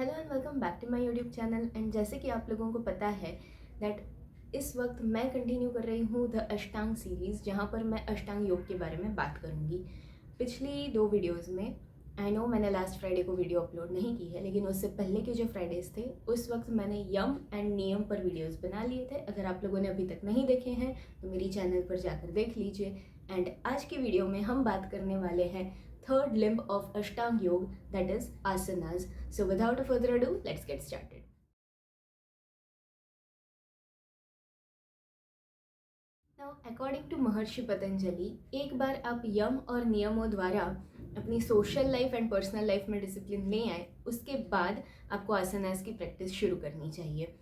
Hello and welcome back to my YouTube channel. And जैसे कि आप लोगों को पता है दैट इस वक्त मैं कंटिन्यू कर रही हूँ द अष्टांग सीरीज़, जहाँ पर मैं अष्टांग योग के बारे में बात करूँगी। पिछली 2 वीडियोस में आई नो मैंने लास्ट फ्राइडे को वीडियो अपलोड नहीं की है, लेकिन उससे पहले के जो फ्राइडेज़ थे उस वक्त मैंने यम एंड नियम पर वीडियोज़ बना लिए थे। अगर आप लोगों ने अभी तक नहीं देखे हैं तो मेरी चैनल पर जाकर देख लीजिए। एंड आज की वीडियो में हम बात करने वाले हैं third limb of Ashtang Yoga, that is asanas. So without further ado, let's get started. Now, according to महर्षि पतंजलि, एक बार आप यम और नियमों द्वारा अपनी social life and personal life में डिसिप्लिन ले आए, उसके बाद आपको आसनास की प्रैक्टिस शुरू करनी चाहिए।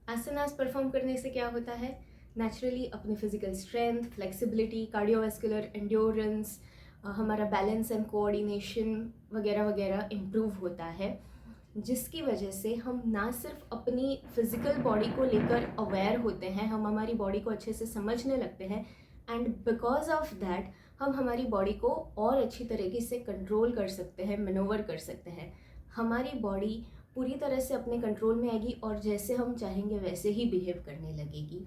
आसनास परफॉर्म करने से क्या होता है? नेचुरली अपनी physical strength, flexibility, cardiovascular endurance, हमारा बैलेंस एंड कोऑर्डिनेशन वगैरह वगैरह इम्प्रूव होता है, जिसकी वजह से हम ना सिर्फ अपनी फिज़िकल बॉडी को लेकर अवेयर होते हैं, हम हमारी बॉडी को अच्छे से समझने लगते हैं। एंड बिकॉज ऑफ दैट हम हमारी बॉडी को और अच्छी तरीके से कंट्रोल कर सकते हैं, मैनोवर कर सकते हैं। हमारी बॉडी पूरी तरह से अपने कंट्रोल में आएगी और जैसे हम चाहेंगे वैसे ही बिहेव करने लगेगी।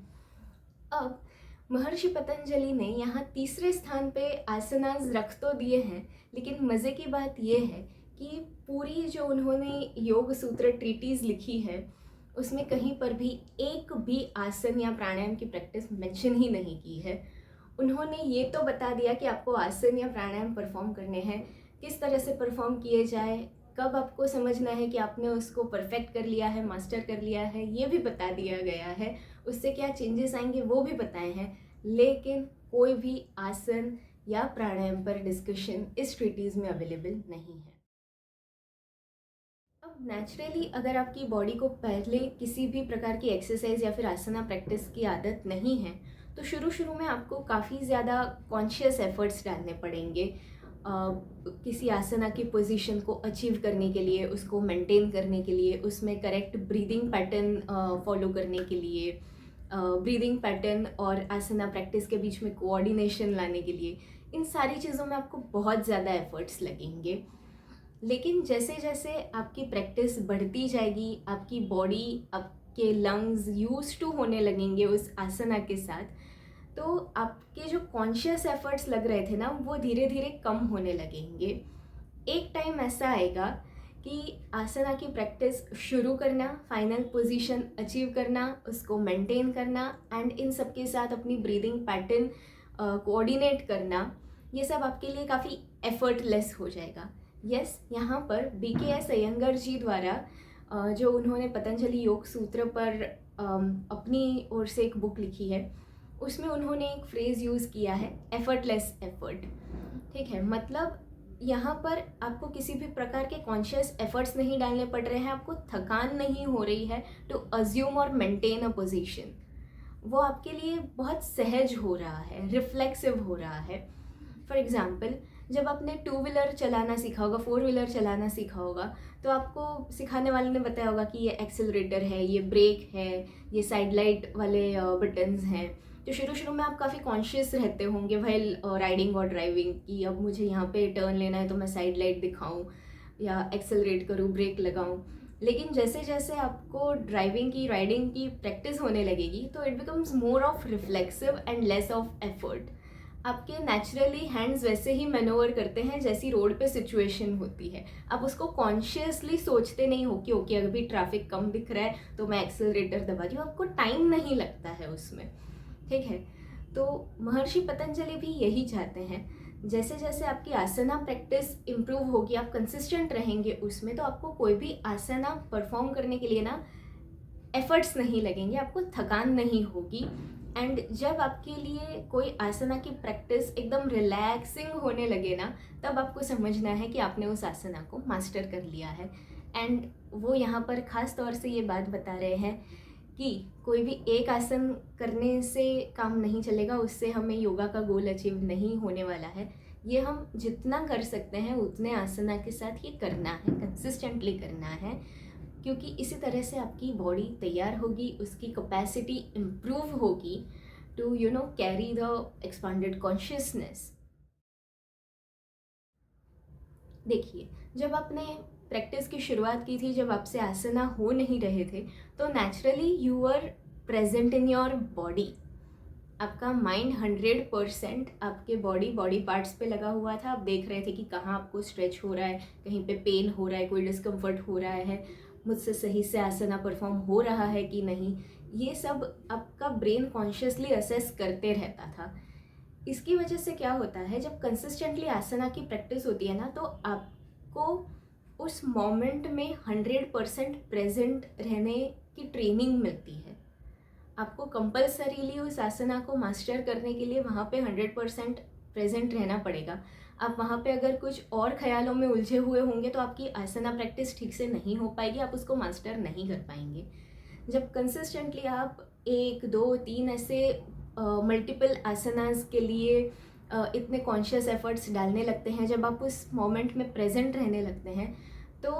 अब महर्षि पतंजलि ने यहाँ तीसरे स्थान पे आसनास रख तो दिए हैं, लेकिन मज़े की बात यह है कि पूरी जो उन्होंने योग सूत्र ट्रीटीज़ लिखी है उसमें कहीं पर भी एक भी आसन या प्राणायाम की प्रैक्टिस मेंशन ही नहीं की है। उन्होंने ये तो बता दिया कि आपको आसन या प्राणायाम परफॉर्म करने हैं, किस तरह से परफॉर्म किए जाए, कब आपको समझना है कि आपने उसको परफेक्ट कर लिया है, मास्टर कर लिया है, ये भी बता दिया गया है। उससे क्या चेंजेस आएंगे वो भी बताए हैं, लेकिन कोई भी आसन या प्राणायाम पर डिस्कशन इस ट्रीटीज़ में अवेलेबल नहीं है। अब नेचुरली अगर आपकी बॉडी को पहले किसी भी प्रकार की एक्सरसाइज या फिर आसना प्रैक्टिस की आदत नहीं है, तो शुरू में आपको काफ़ी ज़्यादा कॉन्शियस एफर्ट्स डालने पड़ेंगे किसी आसना की पोजीशन को अचीव करने के लिए, उसको मेंटेन करने के लिए, उसमें करेक्ट ब्रीदिंग पैटर्न फॉलो करने के लिए, ब्रीदिंग पैटर्न और आसना प्रैक्टिस के बीच में कोऑर्डिनेशन लाने के लिए, इन सारी चीज़ों में आपको बहुत ज़्यादा एफर्ट्स लगेंगे। लेकिन जैसे जैसे आपकी प्रैक्टिस बढ़ती जाएगी, आपकी बॉडी, आपके लंग्स यूज टू होने लगेंगे उस आसना के साथ, तो आपके जो कॉन्शियस एफर्ट्स लग रहे थे ना, वो धीरे धीरे कम होने लगेंगे। एक टाइम ऐसा आएगा कि आसना की प्रैक्टिस शुरू करना, फाइनल पोजीशन अचीव करना, उसको मेंटेन करना एंड इन सब के साथ अपनी ब्रीदिंग पैटर्न कोऑर्डिनेट करना, ये सब आपके लिए काफ़ी एफर्टलेस हो जाएगा। यस, यहाँ पर BKS अयंगर जी द्वारा जो उन्होंने पतंजलि योग सूत्र पर अपनी ओर से एक बुक लिखी है, उसमें उन्होंने एक फ्रेज़ यूज़ किया है, एफर्टलेस एफर्ट। ठीक है, मतलब यहाँ पर आपको किसी भी प्रकार के कॉन्शियस एफर्ट्स नहीं डालने पड़ रहे हैं, आपको थकान नहीं हो रही है टू अज्यूम और मेंटेन अ पोजीशन। वो आपके लिए बहुत सहज हो रहा है, रिफ्लेक्सिव हो रहा है। फॉर एग्ज़ाम्पल, जब आपने 2 व्हीलर चलाना सीखा होगा, 4 व्हीलर चलाना सीखा होगा, तो आपको सिखाने वाले ने बताया होगा कि ये एक्सेलरेटर है, ये ब्रेक है, ये साइड लाइट वाले बटन्स हैं। तो शुरू में आप काफ़ी कॉन्शियस रहते होंगे व्हाइल राइडिंग और ड्राइविंग कि अब मुझे यहाँ पे टर्न लेना है तो मैं साइड लाइट दिखाऊँ या एक्सेलरेट करूँ, ब्रेक लगाऊँ। लेकिन जैसे जैसे आपको ड्राइविंग की, राइडिंग की प्रैक्टिस होने लगेगी, तो it becomes more of reflexive and less of effort. आपके नेचुरली हैंड्स वैसे ही मैनोवर करते हैं जैसी रोड पे सिचुएशन होती है। आप उसको कॉन्शियसली सोचते नहीं हो कि ओके अभी ट्रैफिक कम दिख रहा है तो मैं एक्सेलरेटर दबा रही हूँ, आपको टाइम नहीं लगता है उसमें। ठीक है, तो महर्षि पतंजलि भी यही चाहते हैं। जैसे जैसे आपकी आसना प्रैक्टिस इम्प्रूव होगी, आप कंसिस्टेंट रहेंगे उसमें, तो आपको कोई भी आसना परफॉर्म करने के लिए ना एफर्ट्स नहीं लगेंगे, आपको थकान नहीं होगी। एंड जब आपके लिए कोई आसना की प्रैक्टिस एकदम रिलैक्सिंग होने लगे ना, तब आपको समझना है कि आपने उस आसना को मास्टर कर लिया है। एंड वो यहाँ पर ख़ास तौर से ये बात बता रहे हैं कि कोई भी एक आसन करने से काम नहीं चलेगा, उससे हमें योगा का गोल अचीव नहीं होने वाला है। ये हम जितना कर सकते हैं उतने आसना के साथ ये करना है, कंसिस्टेंटली करना है, क्योंकि इसी तरह से आपकी बॉडी तैयार होगी, उसकी कैपेसिटी इम्प्रूव होगी to carry the expanded consciousness. देखिए, जब आपने प्रैक्टिस की शुरुआत की थी, जब आपसे आसना हो नहीं रहे थे, तो naturally you are present in your body. आपका माइंड 100% आपके बॉडी पार्ट्स पे लगा हुआ था। आप देख रहे थे कि कहाँ आपको स्ट्रेच हो रहा है, कहीं पे पेन हो रहा है, कोई डिस्कम्फर्ट हो रहा है, मुझसे सही से आसना परफॉर्म हो रहा है कि नहीं। ये सब आपका ब्रेन कॉन्शियसली असेस करते रहता था। इसकी वजह से क्या होता है, जब कंसिस्टेंटली आसना की प्रैक्टिस होती है ना, तो आपको उस मोमेंट में 100% प्रेजेंट रहने की ट्रेनिंग मिलती है। आपको कंपल्सरीली उस आसना को मास्टर करने के लिए वहाँ पे 100% प्रेजेंट रहना पड़ेगा। आप वहाँ पे अगर कुछ और ख्यालों में उलझे हुए होंगे तो आपकी आसना प्रैक्टिस ठीक से नहीं हो पाएगी, आप उसको मास्टर नहीं कर पाएंगे। जब कंसिस्टेंटली आप 1 2 3 ऐसे मल्टीपल आसनास के लिए इतने कॉन्शियस एफर्ट्स डालने लगते हैं, जब आप उस मोमेंट में प्रेजेंट रहने लगते हैं, तो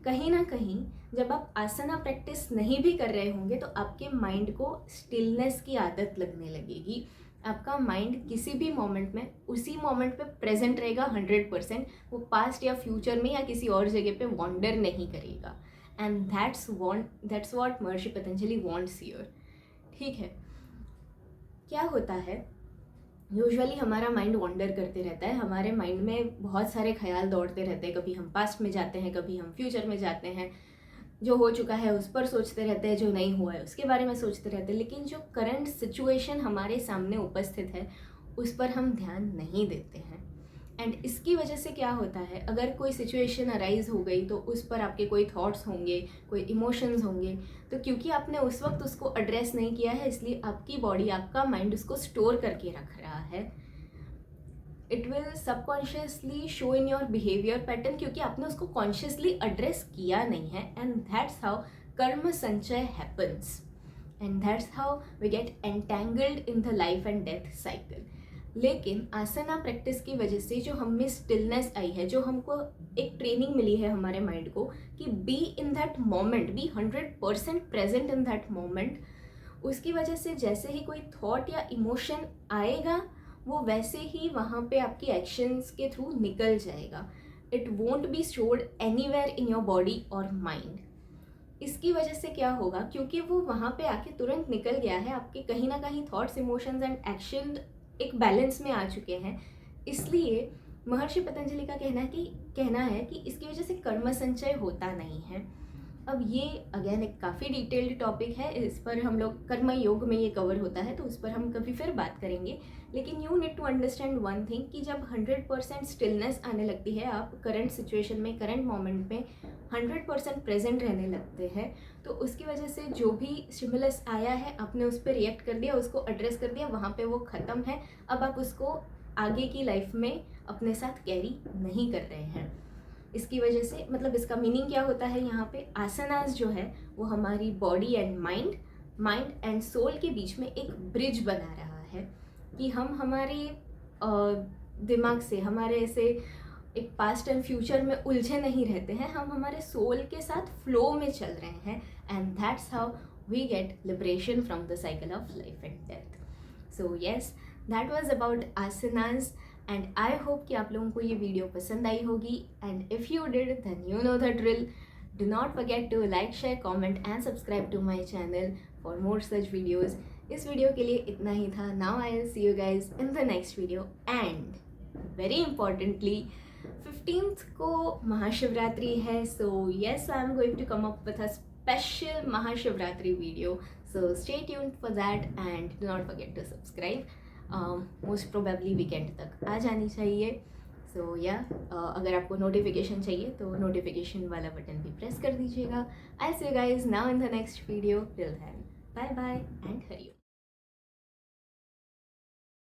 कहीं ना कहीं जब आप आसना प्रैक्टिस नहीं भी कर रहे होंगे तो आपके माइंड को स्टिलनेस की आदत लगने लगेगी। आपका माइंड किसी भी मोमेंट में उसी मोमेंट पे प्रेजेंट रहेगा 100%। वो पास्ट या फ्यूचर में या किसी और जगह पे वॉन्डर नहीं करेगा। And that's what Maharshi Patanjali wants here. ठीक है, क्या होता है, यूजुअली हमारा माइंड वॉन्डर करते रहता है। हमारे माइंड में बहुत सारे ख्याल दौड़ते रहते हैं। कभी हम पास्ट में जाते हैं, कभी हम फ्यूचर में जाते हैं। जो हो चुका है उस पर सोचते रहते हैं, जो नहीं हुआ है उसके बारे में सोचते रहते हैं। लेकिन जो करंट सिचुएशन हमारे सामने उपस्थित है उस पर हम ध्यान नहीं देते हैं। एंड इसकी वजह से क्या होता है, अगर कोई सिचुएशन अराइज हो गई तो उस पर आपके कोई थॉट्स होंगे, कोई इमोशंस होंगे। तो क्योंकि आपने उस वक्त उसको एड्रेस नहीं किया है, इसलिए आपकी बॉडी, आपका माइंड उसको स्टोर करके रख रहा है। It will subconsciously show in your behaviour pattern, क्योंकि आपने उसको कॉन्शियसली एड्रेस किया नहीं है। And that's how karma sanchay happens, and that's how we get entangled in the life and death cycle. लेकिन आसना प्रैक्टिस की वजह से जो हम में स्टिलनेस आई है, जो हमको एक ट्रेनिंग मिली है हमारे माइंड को कि be in that moment, be 100% present in that moment, उसकी वजह से जैसे ही कोई थॉट या इमोशन आएगा वो वैसे ही वहाँ पे आपकी एक्शंस के थ्रू निकल जाएगा। It won't be stored anywhere in your body और माइंड। इसकी वजह से क्या होगा, क्योंकि वो वहाँ पे आके तुरंत निकल गया है, आपके कहीं ना कहीं थॉट्स, इमोशंस एंड एक्शन एक बैलेंस में आ चुके हैं। इसलिए महर्षि पतंजलि का कहना है कि इसकी वजह से कर्म संचय होता नहीं है। अब ये अगेन एक काफ़ी डिटेल्ड टॉपिक है, इस पर हम लोग कर्म योग में ये कवर होता है, तो उस पर हम कभी फिर बात करेंगे। लेकिन you need to understand one thing कि जब 100% स्टिलनेस आने लगती है, आप करंट सिचुएशन में, करंट मोमेंट में 100% प्रेजेंट रहने लगते हैं, तो उसकी वजह से जो भी स्टिमुलस आया है आपने उस पर रिएक्ट कर दिया, उसको एड्रेस कर दिया, वहाँ पे वो ख़त्म है। अब आप उसको आगे की लाइफ में अपने साथ कैरी नहीं कर रहे हैं। इसकी वजह से मतलब इसका मीनिंग क्या होता है, यहाँ पे आसनास जो है वो हमारी body and mind and soul के बीच में एक ब्रिज बना रहा है कि हम हमारे दिमाग से, हमारे ऐसे एक पास्ट एंड फ्यूचर में उलझे नहीं रहते हैं, हम हमारे सोल के साथ फ्लो में चल रहे हैं। And that's how we get liberation from the cycle of life and death. So yes, that was about asanas and I hope कि आप लोगों को ये वीडियो पसंद आई होगी। And if you did then you know the drill. Do not forget to like, share, comment and subscribe to my channel for more such videos. इस video के लिए इतना ही था। Now I will see you guys in the next video. And very importantly 15th को महाशिवरात्रि है, so yes, I am going to come up with a special Mahashivratri video, so stay tuned for that and do not forget to subscribe. Most probably weekend तक आ जानी चाहिए। सो या अगर आपको notification चाहिए तो नोटिफिकेशन वाला बटन भी प्रेस कर दीजिएगा। I see you guys now in the next video. Till then, bye bye and Hariom.